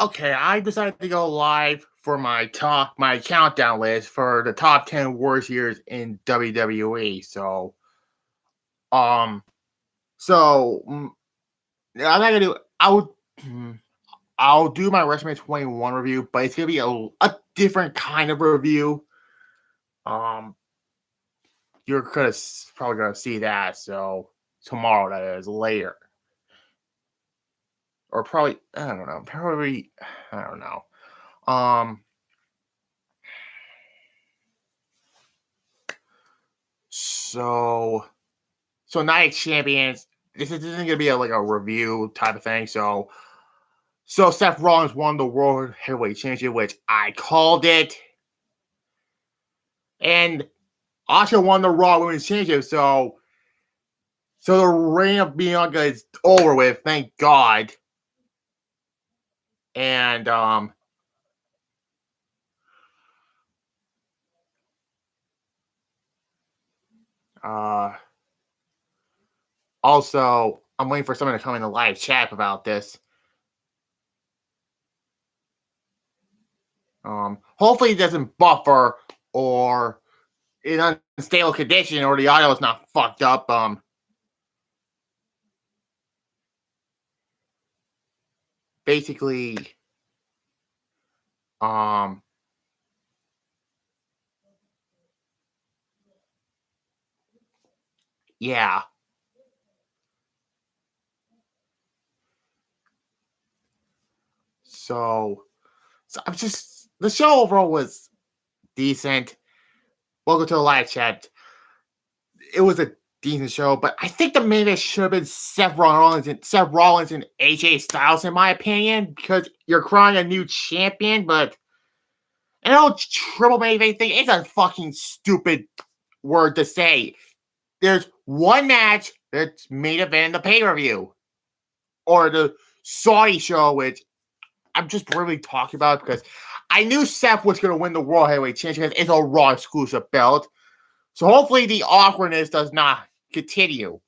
Okay, I decided to go live for my countdown list for the top 10 worst years in WWE. Um, so I'm not gonna do. I'll do my WrestleMania 21 review, but it's gonna be a different kind of review. Um, you're probably gonna see that. So tomorrow, that is later, or probably I don't know. Probably I don't know. Um. So Night of Champions. This isn't gonna be like a review type of thing. So Seth Rollins won the World Heavyweight Championship, which I called it, and Asuka won the Raw Women's Championship. So the reign of Bianca is over with, thank God. And also I'm waiting for someone to come in the live chat about this. Hopefully it doesn't buffer or in unstable condition or the audio is not fucked up. Basically, yeah. So I'm just the show overall was decent. Welcome to the live chat. It was a decent show, but I think the main event should have been Seth Rollins and AJ Styles, in my opinion, because you're crying a new champion, but an old triple main event thing is a fucking stupid word to say. There's one match that's main event in the pay-per-view. Or the Saudi show, which I'm just really talking about because I knew Seth was going to win the World Heavyweight Championship because it's a Raw exclusive belt. So hopefully the awkwardness does not continue.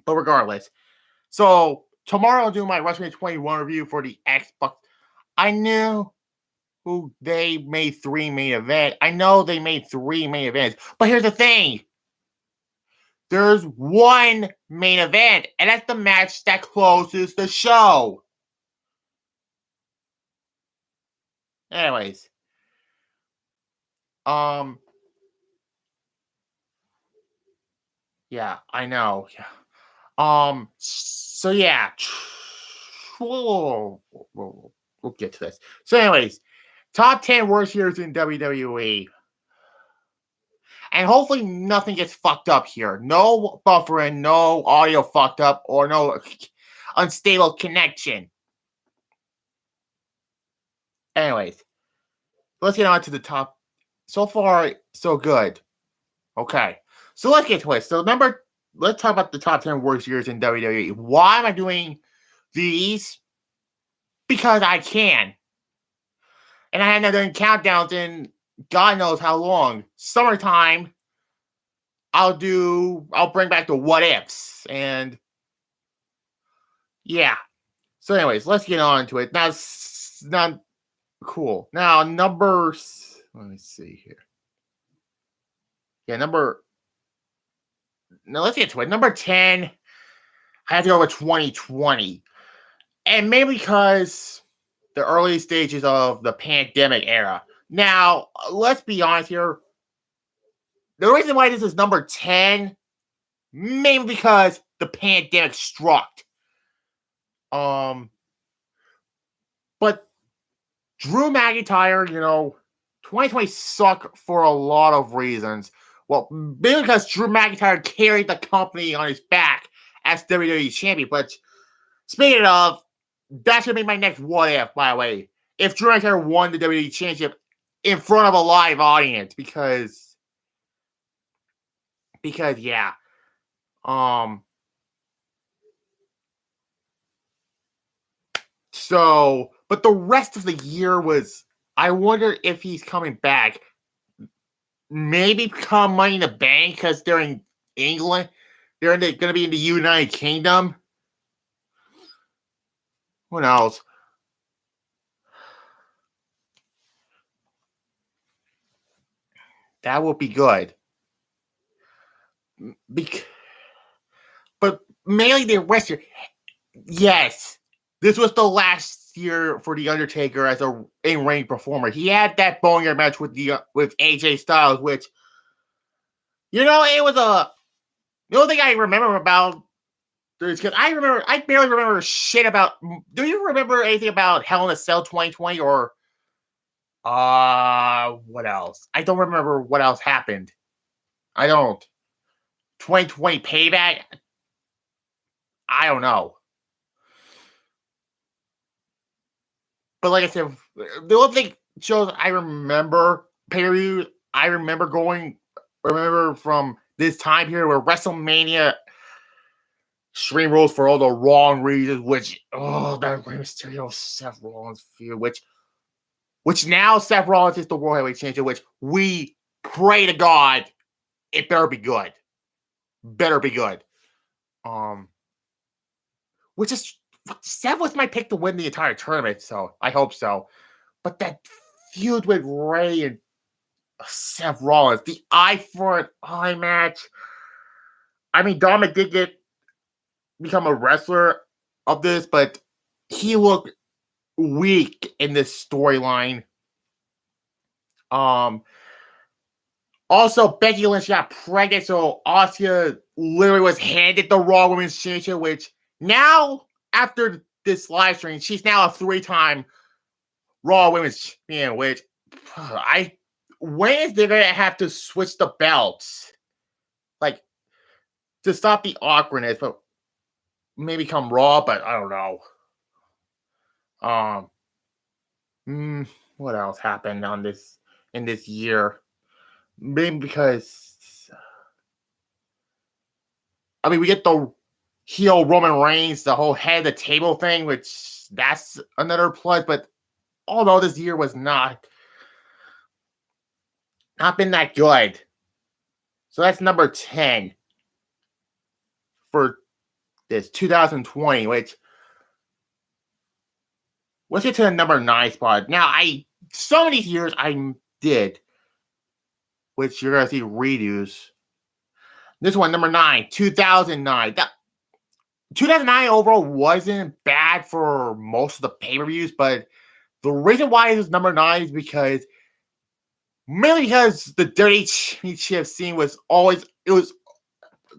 But regardless. So tomorrow I'll do my WrestleMania 21 review for the Xbox. I knew who they made 3 main events. I know they made 3 main events. But here's the thing. There's one main event, and that's the match that closes the show. Anyways. Yeah, I know. Yeah. So yeah. We'll get to this. So anyways, top 10 worst years in WWE. And hopefully nothing gets fucked up here. No buffering, no audio fucked up, or no unstable connection. Anyways, let's get on to the top. So far, so good. Okay. So let's get to it. Let's talk about the top 10 worst years in WWE. Why am I doing these? Because I can. And I haven't done countdowns in God knows how long. Summertime, I'll bring back the what ifs. And yeah. So anyways, let's get on to it. Now, cool. Now, numbers, let me see here. Yeah, now let's get to it. Number 10, I have to go with 2020. And maybe because the early stages of the pandemic era. Now, let's be honest here. The reason why this is number 10, mainly because the pandemic struck. But Drew McIntyre, 2020 sucked for a lot of reasons. Well, mainly because Drew McIntyre carried the company on his back as WWE champion. But speaking of, that should be my next what if, by the way. If Drew McIntyre won the WWE championship in front of a live audience, because yeah. So, but the rest of the year was, I wonder if he's coming back. Maybe come Money in the Bank because they're in England. They're going to be in the United Kingdom. Who knows? That will be good. But mainly the rest year. Yes, this was the last year for the Undertaker as a in-ring performer. He had that boneyard match with AJ Styles, which it was the only thing I remember about. Because I barely remember shit about. Do you remember anything about Hell in a Cell 2020 or what else? I don't remember what else happened. I don't. 2020 Payback. I don't know. But like I said, the only thing shows I remember pay-per-view I remember from this time period where WrestleMania Extreme Rules for all the wrong reasons, that Rey Mysterio Seth Rollins feud, which now Seth Rollins is the World Heavyweight Champion, which we pray to God it better be good. Better be good. Which is Seth was my pick to win the entire tournament, so I hope so. But that feud with Rey and Seth Rollins, the eye for an eye match. I mean, Dominic did become a wrestler of this, but he looked weak in this storyline. Also, Becky Lynch got pregnant, so Asuka literally was handed the Raw Women's Championship, which now, after this live stream, she's now a 3-time Raw Women's Champion, which when is they going to have to switch the belts? Like, to stop the awkwardness, but maybe come Raw, but I don't know. What else happened in this year? Maybe because we get the heel Roman Reigns, the whole head of the table thing, which that's another plus, but although this year was not been that good. So that's number 10 for this 2020, which let's get to the number 9 spot. Now, some of these years I did, which you're going to see redos. This one, number 9, 2009. 2009 overall wasn't bad for most of the pay-per-views, but the reason why it is number 9 is mainly because the WWE Championship scene was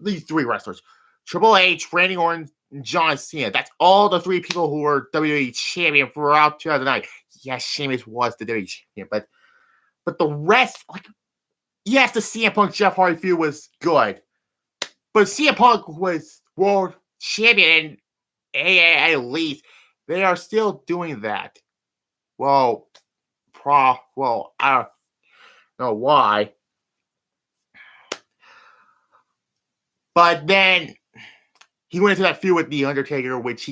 these 3 wrestlers. Triple H, Randy Orton, and John Cena. That's all the 3 people who were WWE Champion throughout 2009. Yes, Sheamus was the WWE Champion, but the rest, yes, the CM Punk Jeff Hardy feud was good, but CM Punk was World Champion, and at least they are still doing that. Well, I don't know why. But then he went into that feud with The Undertaker, which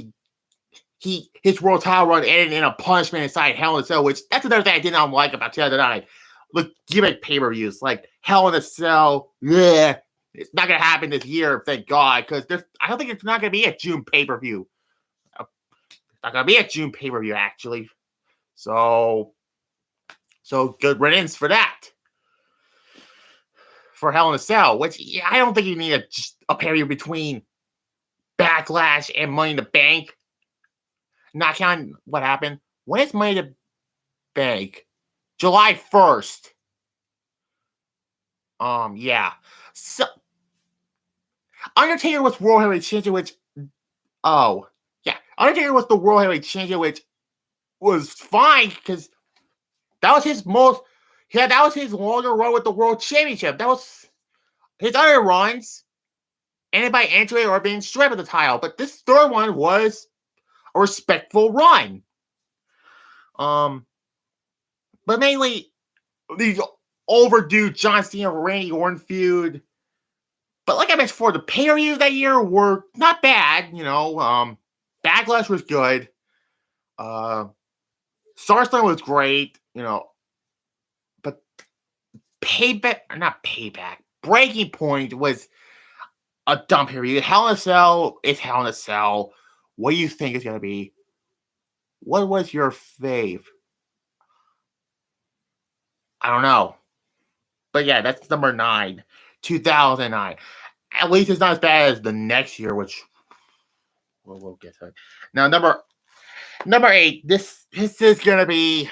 his world title run ended in a punishment inside Hell in a Cell, which that's another thing I did not like about 2009. Look, gimmick pay-per-views like Hell in a Cell. Yeah, it's not gonna happen this year, thank God, because I don't think it's not gonna be a June pay-per-view. It's not gonna be a June pay-per-view actually. So good riddance for that. For Hell in a Cell, which I don't think you need a pay-per-view between Backlash and Money in the Bank. Not counting what happened. When is Money in the Bank? July 1st. Yeah. So Undertaker was World Heavyweight Champion, Undertaker was the World Heavyweight Champion, which was fine because that was his longer run with the World Championship. That was his other runs ended by entry or being stripped of the title, but this third one was a respectful run. But mainly the overdue John Cena Randy Orton feud. But like I mentioned before, the pay-per-views that year were not bad. Backlash was good. SummerSlam was great. But Breaking Point was a dumb pay-per-view. Hell in a Cell is Hell in a Cell. What do you think it's going to be? What was your fave? I don't know. But yeah, that's number 9, 2009. At least it's not as bad as the next year, which we'll get to. Now, number 8. This is gonna be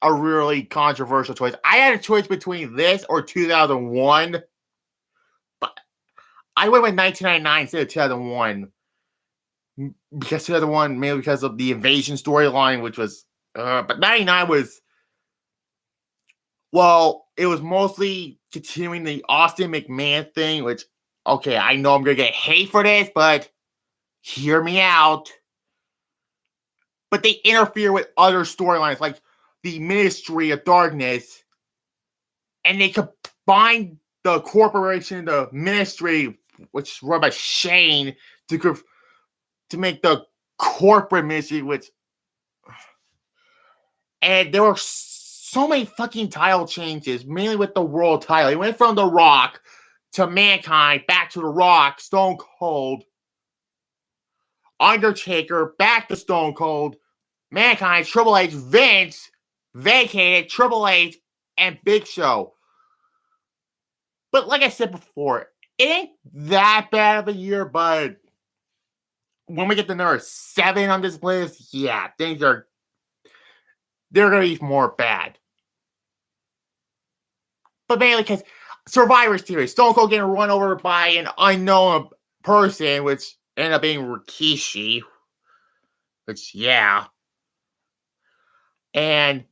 a really controversial choice. I had a choice between this or 2001, but I went with 1999 instead of 2001. Because 2001, mainly because of the invasion storyline, which was, but 99 was, well, it was mostly continuing the Austin McMahon thing, which, okay, I know I'm going to get hate for this, but hear me out. But they interfere with other storylines, like the Ministry of Darkness, and they combine the corporation, the Ministry, which is run by Shane, to make the corporate Ministry, which, and there were so many fucking title changes, mainly with the world title. It went from The Rock to Mankind, back to The Rock, Stone Cold, Undertaker, back to Stone Cold, Mankind, Triple H, Vince, vacated, Triple H, and Big Show. But like I said before, it ain't that bad of a year, but when we get to number 7 on this list, yeah, they're going to be more bad. But mainly because Survivor Series, Stone Cold getting run over by an unknown person, which ended up being Rikishi. Which, yeah. And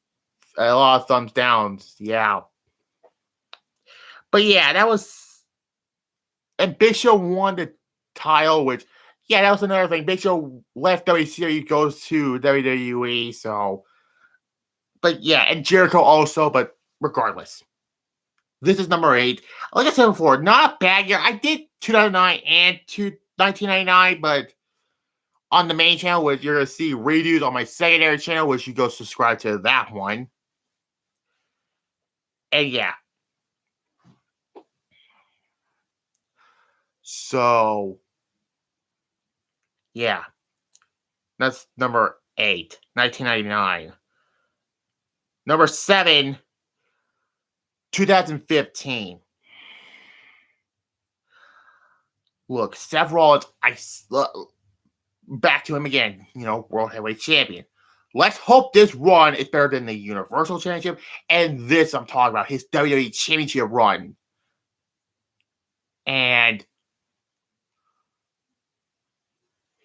a lot of thumbs downs, yeah. But yeah, that was... And Big Show won the title, which, yeah, that was another thing. Big Show left WCW, goes to WWE, so... But yeah, and Jericho also, but regardless. This is number 8. Like I said before, not a bad year. I did 2009 and 1999, but on the main channel, which you're going to see redos on my secondary channel, which you go subscribe to that one. And yeah. So, yeah. That's number 8, 1999. Number 7, 2015. Look, Seth Rollins, back to him again, World Heavyweight Champion. Let's hope this run is better than the Universal Championship, and this I'm talking about, his WWE Championship run. And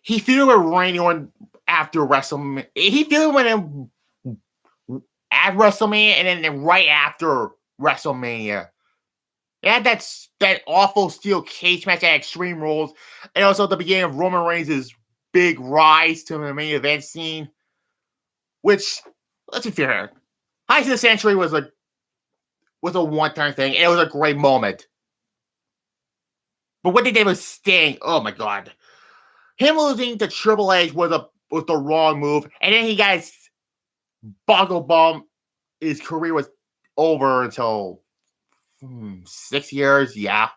he feuded with Randy Orton after WrestleMania. He feuded with him at WrestleMania and then right after WrestleMania. They had that awful steel cage match at Extreme Rules, and also at the beginning of Roman Reigns' big rise to the main event scene. Which, let's be fair, Heist of the Century was a one-time thing, and it was a great moment. But what they did with Sting, oh my god. Him losing to Triple H was the wrong move, and then he got his buckle bump. His career was over until 6 years, yeah.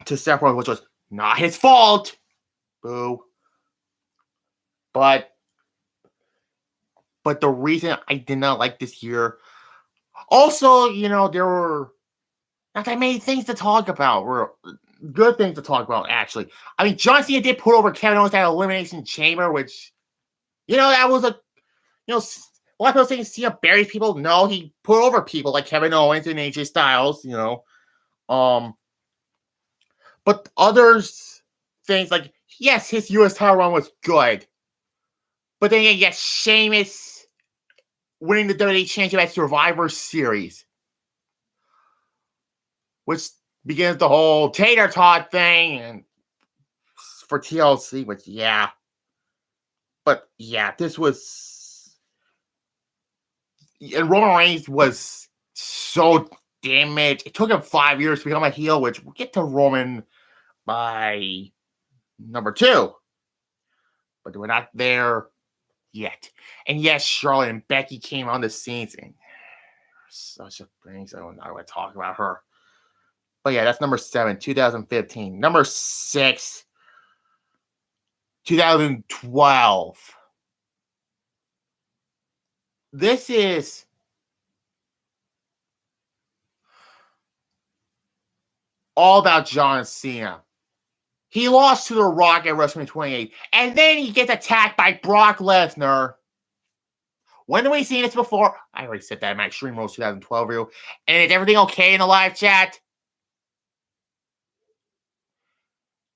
To Seth Rollins, which was not his fault. Boo. But the reason I did not like this year, also, there were not that many things to talk about. Were good things to talk about, actually. I mean, John Cena did put over Kevin Owens at Elimination Chamber, which, that was a lot of people saying Cena buries people. No, he put over people like Kevin Owens and AJ Styles, But others things like, yes, his US title run was good. But then again, yes, Sheamus winning the WWE Championship at Survivor Series. Which begins the whole tater tot thing and for TLC, which, yeah. But, yeah, this was... And Roman Reigns was so damaged. It took him 5 years to become a heel, which we'll get to Roman by number 2. But we're not there yet. And yes, Charlotte and Becky came on the scenes, and such a thing, so I'm not going to talk about her. But yeah, that's number 7, 2015. Number 6, 2012. This is all about John Cena. He lost to The Rock at WrestleMania 28, and then he gets attacked by Brock Lesnar. When have we seen this before? I already said that in my Extreme Rules 2012 review. And is everything okay in the live chat?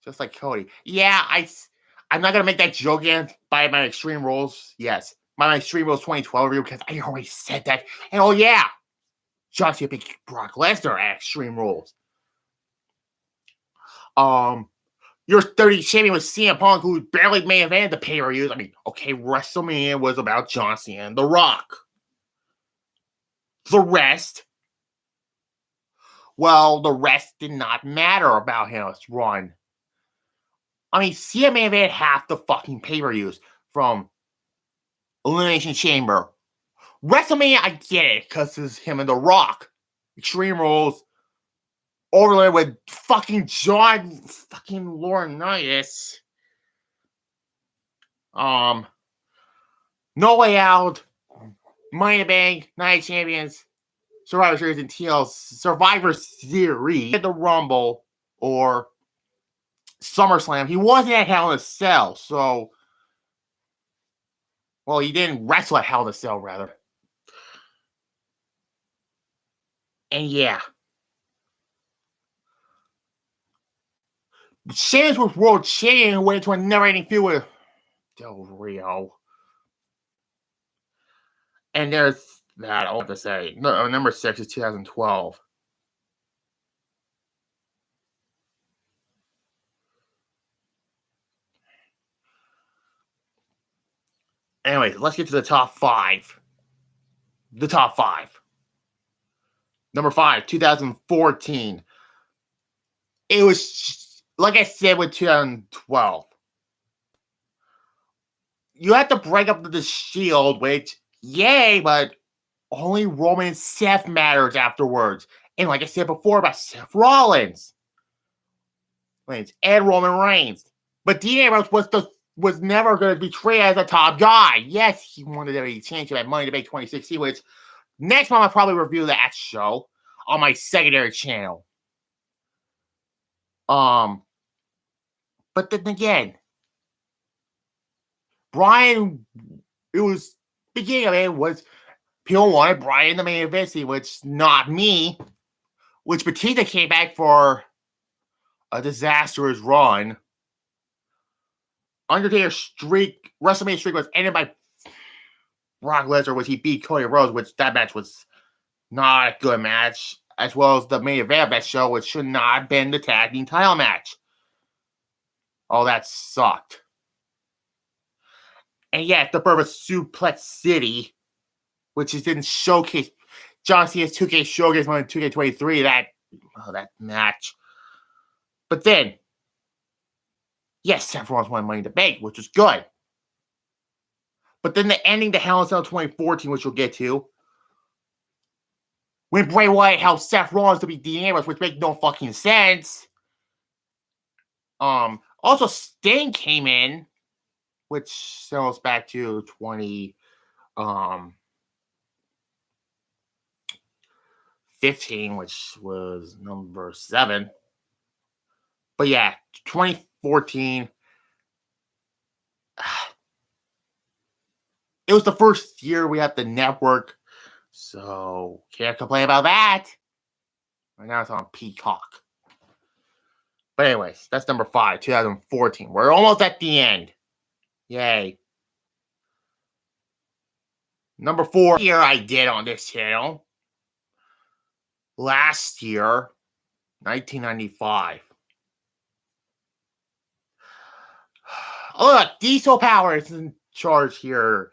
Just like Cody. Yeah, I'm not going to make that joke again by my Extreme Rules. Yes, my Extreme Rules 2012 review, because I already said that. And oh yeah, John Cena beat Brock Lesnar at Extreme Rules. Your 30 champion was CM Punk, who barely main evented the pay-per-views. I mean, okay, WrestleMania was about John Cena and The Rock. The rest, well, the rest did not matter about his run. I mean, Cena main evented half the fucking pay-per-views from Elimination Chamber. WrestleMania, I get it, because it's him and The Rock. Extreme Rules. Overlaid with fucking John fucking Laurinaitis. No Way Out, Money in the Bank, Night of Champions, Survivor Series, and TL Survivor Series. The Rumble or SummerSlam. He wasn't at Hell in a Cell, so well, he didn't wrestle at Hell in a Cell, rather. And yeah. Sheamus was world champion who went into a never-ending feud with Del Rio. And there's that, I'll have to say. No, number 6 is 2012. Anyways, let's get to the top 5. The top 5. Number 5, 2014. It was, like I said with 2012. You have to break up the Shield, which, yay, but only Roman and Seth matters afterwards. And like I said before about Seth Rollins and Roman Reigns. But Dean Ambrose was never going to be treated as a top guy. Yes, he won the WWE Championship at Money in the Bank 2016, which next month I'll probably review that show on my secondary channel. But then again, Brian, it was beginning of it was people wanted Brian in the main event, which not me. Which Batista came back for a disastrous run. Undertaker's streak, WrestleMania streak was ended by Brock Lesnar, which he beat Cody Rhodes, which that match was not a good match, as well as the main event of that show, which should not have been the tag team title match. Oh, that sucked. And yeah, the birth of Suplex City, which is in Showcase, John Cena's 2K Showcase on 2K23, that match. But then, yes, Seth Rollins won Money in the Bank, which was good. But then the ending to Hell in a Cell 2014, which we'll get to, when Bray Wyatt held Seth Rollins to be Dean Ambrose, which makes no fucking sense. Also, Sting came in, which sells back to 2015, which was number 7. But yeah, 2014. It was the first year we had the network, so can't complain about that. Right now it's on Peacock. But anyways, that's number 5, 2014. We're almost at the end. Yay. Number 4 here I did on this channel. Last year, 1995. Oh, look, Diesel Power is in charge here.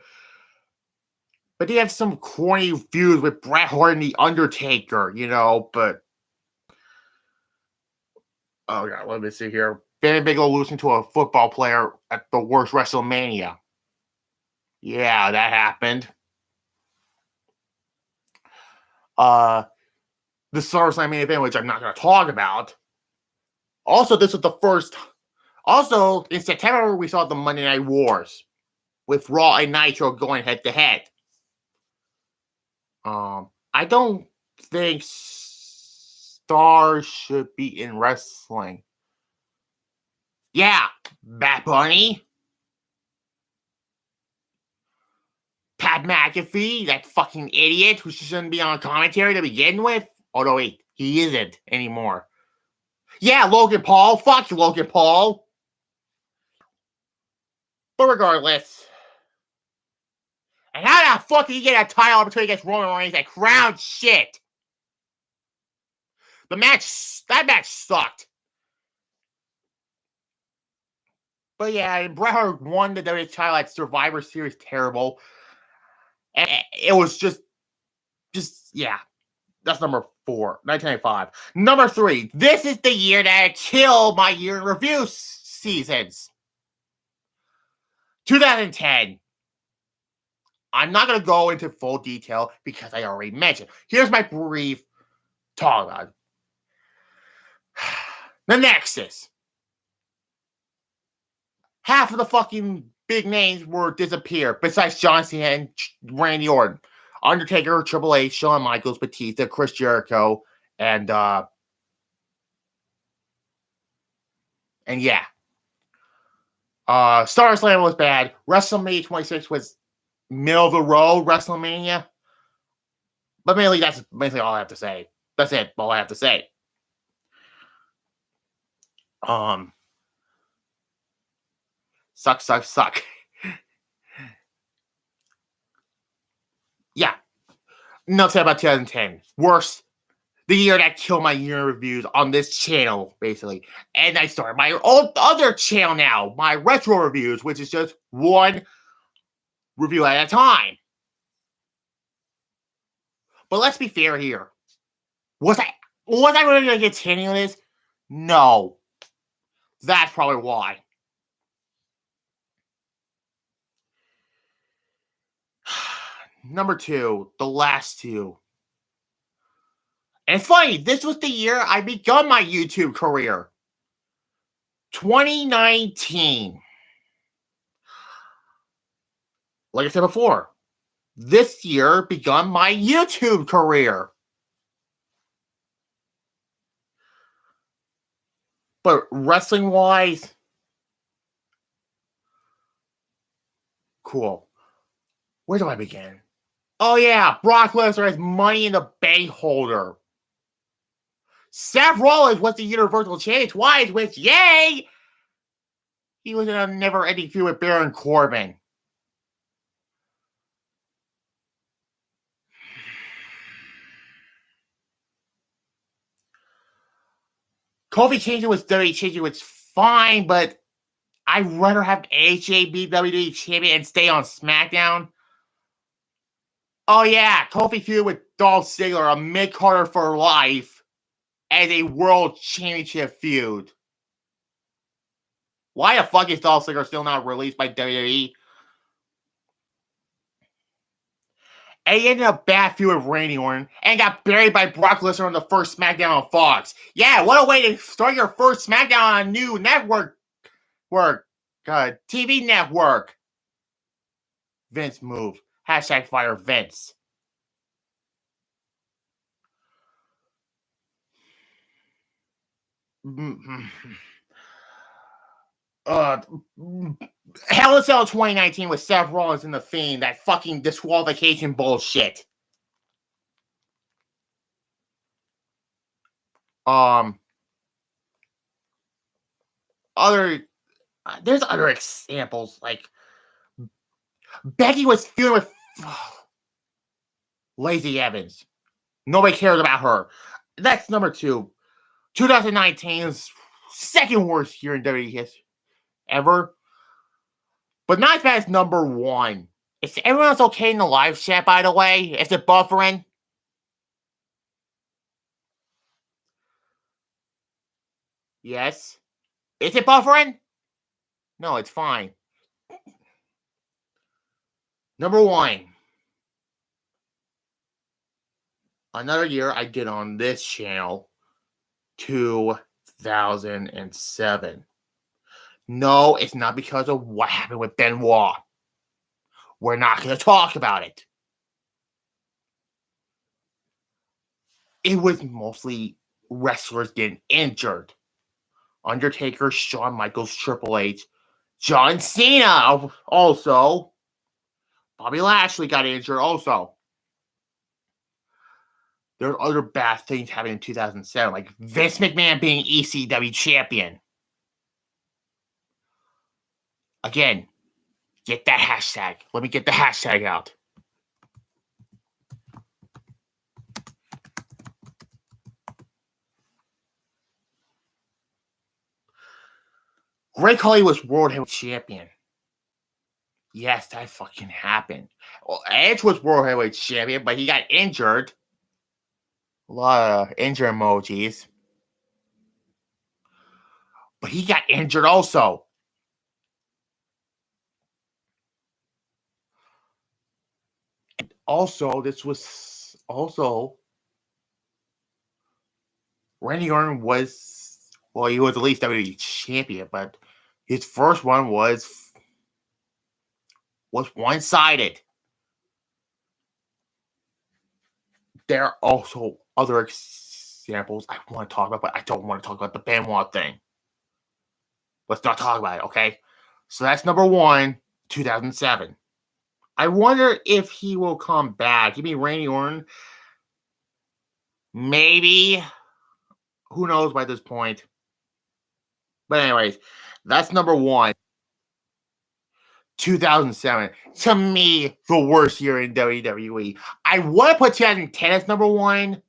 But they have some corny feuds with Bret Hart and The Undertaker, but... Oh, God, let me see here. Very big losing to a football player at the worst WrestleMania. Yeah, that happened. The SummerSlam main event, which I'm not going to talk about. Also, this was the first... Also, in September, we saw the Monday Night Wars with Raw and Nitro going head-to-head. I don't think stars should be in wrestling. Yeah, Bad Bunny, Pat McAfee, that fucking idiot who shouldn't be on commentary to begin with. Oh, no, wait, he isn't anymore. Yeah, Logan Paul. Fuck you, Logan Paul. But regardless. And how the fuck did he get a title opportunity against Roman Reigns? That crown shit. That match sucked. But yeah, Bret Hart won the WWE title at Survivor Series. Terrible. And it was just, yeah. That's number 4, 1995. Number 3, this is the year that I killed my year in review seasons. 2010. I'm not going to go into full detail because I already mentioned. Here's my brief talk on the Nexus. Half of the fucking big names were disappeared, besides John Cena and Randy Orton. Undertaker, Triple H, Shawn Michaels, Batista, Chris Jericho, and yeah. SummerSlam was bad. WrestleMania 26 was middle of the road WrestleMania. But mainly, that's basically all I have to say. That's it. All I have to say. Suck. Yeah. Enough said about 2010. Worst. The year that killed my year reviews on this channel, basically. And I started my own other channel now, my retro reviews, which is just one review at a time. But let's be fair here. Was I really going to continue this? No. That's probably why. Number 2, the last 2. And it's funny, this was the year I begun my YouTube career. 2019. Like I said before, this year begun my YouTube career. But wrestling-wise, cool. Where do I begin? Oh yeah, Brock Lesnar is Money in the Bank holder. Seth Rollins was the Universal Champion twice, which, yay! He was in a never-ending feud with Baron Corbin. Kofi changing with WWE changing was fine, but I'd rather have AJ be WWE Champion and stay on SmackDown. Oh yeah, Kofi feud with Dolph Ziggler, a mid-carder for life, as a World Championship feud. Why the fuck is Dolph Ziggler still not released by WWE? And he ended up bad feud with Randy Orton and got buried by Brock Lesnar on the first SmackDown on Fox. Yeah, what a way to start your first SmackDown on a new network. TV network. Vince move. Hashtag fire Vince. Hell in Cell 2019 with Seth Rollins in the Fiend. That fucking disqualification bullshit. There's other examples, like Becky was feuding with Lacey Evans. Nobody cares about her. That's number 2. 2019's second worst year in WWE history ever. But not as bad as number 1. Is everyone else okay in the live chat, by the way? Is it buffering? Yes. Is it buffering? No, it's fine. Number 1. Another year I did on this channel. 2007. No, it's not because of what happened with Benoit. We're not going to talk about it. It was mostly wrestlers getting injured. Undertaker, Shawn Michaels, Triple H, John Cena also. Bobby Lashley got injured also. There's other bad things happening in 2007, like Vince McMahon being ECW champion. Again, get that hashtag. Let me get the hashtag out. Greg Khali was World Heavyweight Champion. Yes, that fucking happened. Well, Edge was World Heavyweight Champion, but he got injured. A lot of injury emojis. But he got injured also. And also, this was also Randy Orton was, well, he was at least WWE champion, but his first one was one-sided. There are also other examples I want to talk about, but I don't want to talk about the Benoit thing. Let's not talk about it, okay? So that's number 1, 2007. I wonder if he will come back. Give me Randy Orton. Maybe. Who knows by this point? But anyways, that's number 1. 2007. To me, the worst year in WWE. I want to put 2010 as number 1.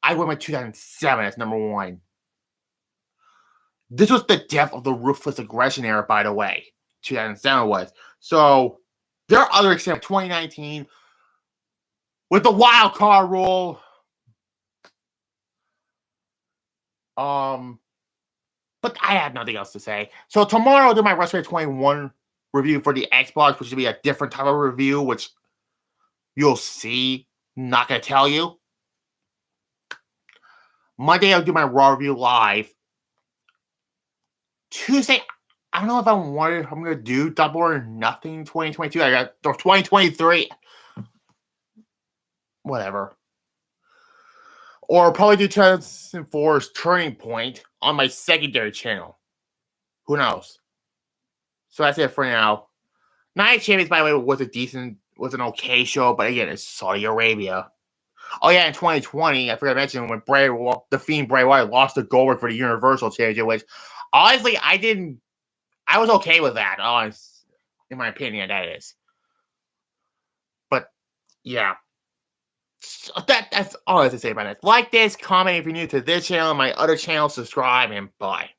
I went with 2007 as number 1. This was the death of the ruthless aggression era, by the way. 2007 was. So, there are other examples. 2019, with the wild card rule. But I have nothing else to say. So tomorrow I'll do my WrestleMania 21 review for the Xbox, which will be a different type of review, which you'll see. Not going to tell you. Monday I'll do my Raw review live. Tuesday, I don't know if I'm going to do Double or Nothing 2022. I got 2023. Whatever. Or probably do 2004's Turning Point on my secondary channel. Who knows? So that's it for now. Night Champions, by the way, was an okay show, but again, it's Saudi Arabia. Oh yeah, in 2020, I forgot to mention when the Fiend Bray Wyatt lost to Goldberg for the Universal Championship, which honestly I was okay with that. In my opinion, that is. But yeah. So that's all I have to say about it. Like this, comment if you're new to this channel, my other channel, subscribe, and bye.